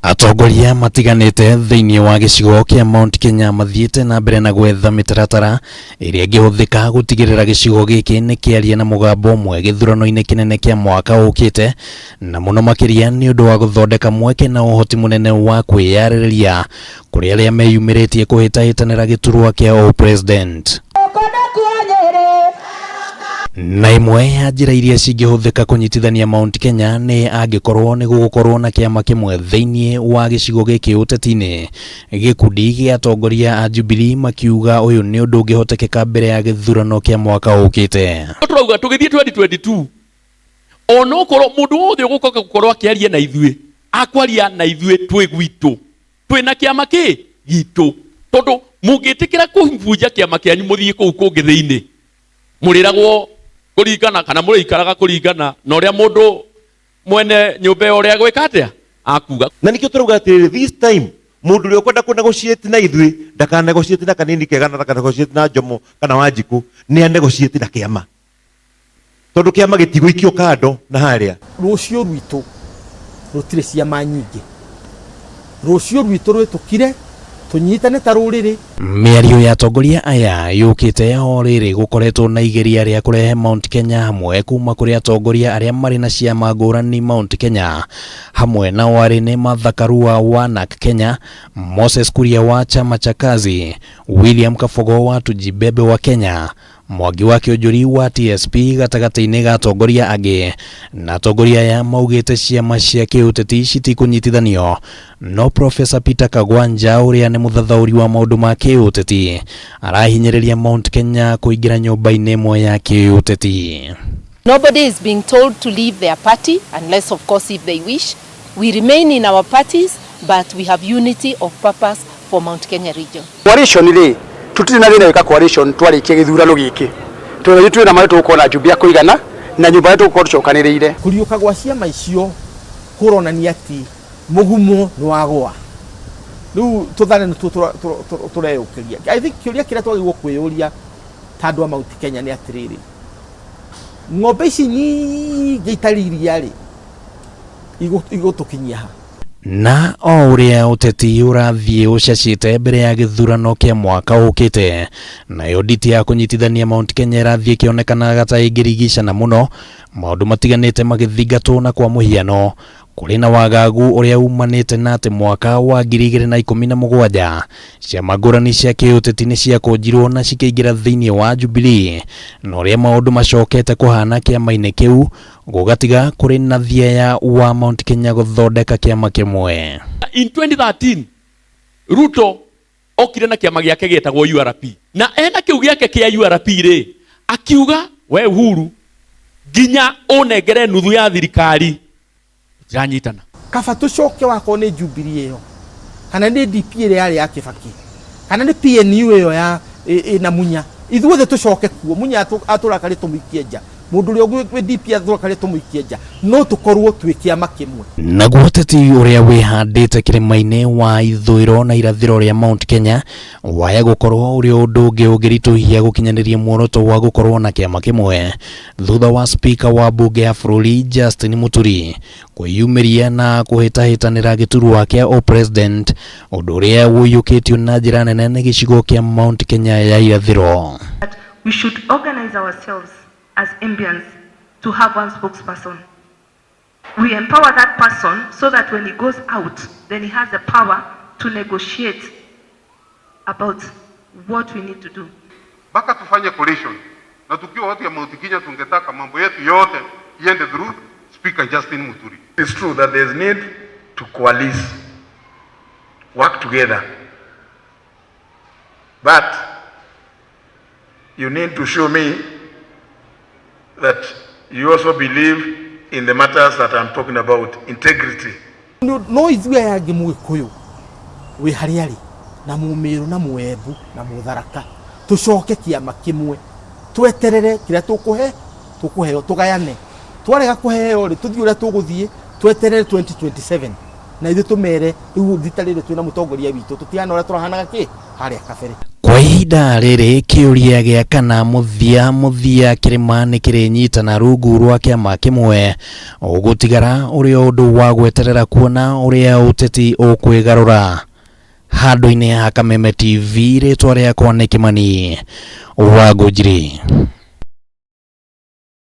Atongoria matiganite thiini wa gicigo kia Mount Kenya mathiete na mbere na gwetha mitaratara iria ingihuthika gutigirira gicigo giki ni kiaria na mugambo umwe githurano-ini kinene kia mwaka ukite, na muno makiria ni undu wa guthondeka mweke na uhoti munene wa kwiyaririria kuri aria meyumiritie kuhitahitanira giturwa kia president. Na imwe ya njira iria cingihuthika kunyitithania Mount Kenya ni angikorwo ni gukorwo na kiama kimwe thiini wa gicigo giki uteti-ini. Gikundi gia Atongoria a Jubilee makiuga uyu ni undu ungihotekeka mbere ya githurano kia mwaka ukite. Turauga tugithie 2022 ono korwo mundu wothe ugukoka gukorwo akiaria na ithuĩ akwaria na ithuĩ twi gwitu twina kiama ki gitu tondu mungitikira kuhunjia kiama kianyu muthie kuu kungi thiini muriragwo kuringana kana murikaraga kuringana na uria mundu mwene nyumba uria gwika atia akuga. Na nikio turauga atiri this time mundu uria kwenda negotiate na ithuĩ ndaka negotiate na kanini kega na negotiate na Jomo kana Wanjiku ni negotiate na kiama tondu kiama gitigũikio kando na haria. Rucio rwitu rutire ciama nyingi, rucio rwitu rwitukire tunyitane ta ruriri. Miario ya atongoria aya yukite o riri gukoretwo na igeria ria kurehe Mount Kenya hamwe kuma kuri atongoria aria mari na ciama ngurani Mount Kenya, hamwe na wari ni Martha Karua wa NARC Kenya, Moses Kuria wa chama cha kazi, William Kabogo wa Tujibebe wa Kenya, Mwangi wa Kĩonjũri wa TSP gatagati-inĩ ga atongoria angĩ, na atongoria aya maugĩte ciama cia kĩũteti citikunyitithanio. No Professor Peter Kagwanja uria ni muthathauri wa maundu ma kĩũteti arahinyĩrĩria Mount Kenya kũingĩra nyũmba-inĩ ĩmwe ya kĩũteti. Nobody is being told to leave their party unless of course if they wish. We remain in our parties but we have unity of purpose for Mount Kenya region. Coalition ile tutiri na thina wika coalition twarikie githurano giki turi twina mari tukona Jubilee kuigana na nyumba yetu ko tucokaniriire kuriuka gwa ciama icio kuronania ati mugumo ni wagwa riu tuthane tureyukiria. I think kiuria kiria twagirwo kwiyuria tandu wa Mount Kenya ni atiriri, ng'ombe ici nyingi itaririya ri igutukinyia ha. Na o uria uteti urathie ucacite mbere ya githurano kia mwaka ukite, nayo nditi ya kunyitithania Mount Kenya irathie kionekana gata ingirigicana muno, maundu matiganite magithingatwo na kwa muhiano kuri na wagagu uria umanite na ati mwaka wa 2017 ciama ngũrani cia kĩũteti ni ciakũnjirwo na cikĩingira thiini wa Jubilee, na uria maundu macokete kuhana kiama-ini kiu gugatiga kuri na thia wa Mount Kenya guthondeka kiama kimwe. In 2013 Ruto okire na kiama giake getagwo URP, na ena kiu giake kia URP ri akiuga we Uhuru nginya unengere nuthu ya thirikari janyitana kaba tucoke wako ni Jubilee iyo kana ni DP ile yari ya Kibaki kana ni PNU iyo ya na Munya, ithuothe tucoke kuo. Munya aturakari tumuikie nja, mundu uri ogwe DP aturakari tumuikie nja, no tukorwo twi kiama kimwe. Na guteti uria wihandite kirima-ini wa ithũĩro na irathĩro ria Mount Kenya waya gukorwo uri undu ungiritũhia gukinyaniria mworoto wa gukorwo na kiama kimwe thutha wa speaker wa mbunge ya bũrũri Justin Muturi kwiyumiria na kuhitahitanira giturwa kia president, undu uria wiyukitio na njira nene ni gicigo kia Mount Kenya ya irathĩro. We should organize ourselves as Ambians to have one spokesperson. We empower that person so that when he goes out, then he has the power to negotiate about what we need to do. Baka tufanye coalition. Na tukiwa watu ya Mount Kenya tungetaka mambo yetu yote iende through Speaker Justin Muturi. It's true that there's need to coalesce, work together. But you need to show me that you also believe in the matters that I'm talking about, integrity. No ithuĩ yangi Mũgĩkũyũ wi hariari na Mũmĩrũ na Mũembu na Mũtharaka tucoke kiama kimwe tweterere kira tukuheo tugayane, twarega kuheo ri tuthii uria tuguthie tweterere 2027 na ithu tumere riu thitarire twina mutongoria witu tutiana uria turahanaga ki haria kabere. Kwa ihinda rĩrĩ kiuria gĩa kana muthia kirima nĩ kĩrĩnyitana rungu rwa kiama kimwe ũgũtigara ũrĩa ũndũ wa gweterera kuona ũrĩa ũteti ũkwĩgarũra. Handũ-inĩ ha Kameme TV, rĩtwa rĩakwa nĩ Kimani wa Ngũnjiri.